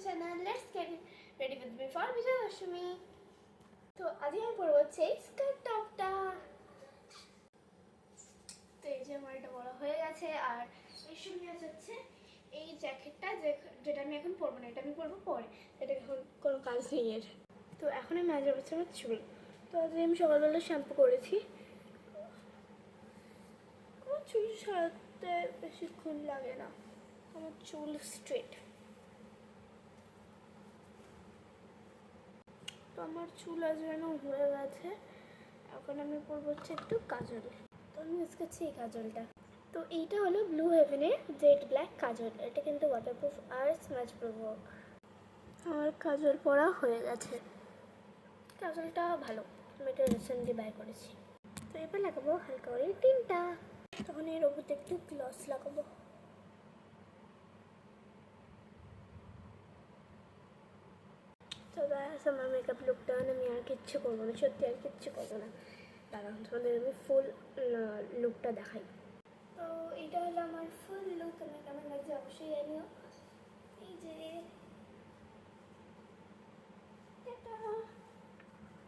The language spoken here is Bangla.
channel. Let's get ready with me for Vijay Dashami. তো আজকে আমি পরবো হচ্ছে এই স্কার্ট টপটা। তো এই যে আমার এটা বড় হয়ে গেছে, আর এর সঙ্গে হচ্ছে এই জ্যাকেটটা যেটা আমি এখন পরবো না, এটা আমি পরবো পরে, এটা এখন কোনো কাজ নেই এর। তো এখন আমি মাঝে বছর আমার চুল, তো আজকে আমি সকালবেলা শ্যাম্পু করেছি। আমার চুল সারাতে বেশিক্ষণ লাগে না, আমার চুল স্ট্রেট। তো আমার চুল আজ যেন হয়ে গেছে, এখন আমি পরবো হচ্ছে একটু কাজল। তো আমি ইউজ করছি এই কাজলটা। তো এইটা হলো ব্লু হেভেনের জেড ব্ল্যাক কাজল, এটা কিন্তু ওয়াটারপ্রুফ আর স্ম্যাচ প্রুফ। আমার কাজল পরা হয়ে গেছে, কাজলটা ভালো, আমি এটা রিসেন্টলি বাই করেছি। তো এবার লাগাবো হালকা করে টিনটা, তখন এর ওপরতে একটু গ্লস লাগাবো। তো ব্যাস আমার মেকআপ লুকটা, আমি আর কিচ্ছু করবো না, সত্যি আর কিচ্ছু করবো না। দাঁড়ান তোমাদের আমি ফুল লুকটা দেখাই। তো এইটা হলো আমার ফুল লুক, আমার কেমন লাগছে অবশ্যই জানিও।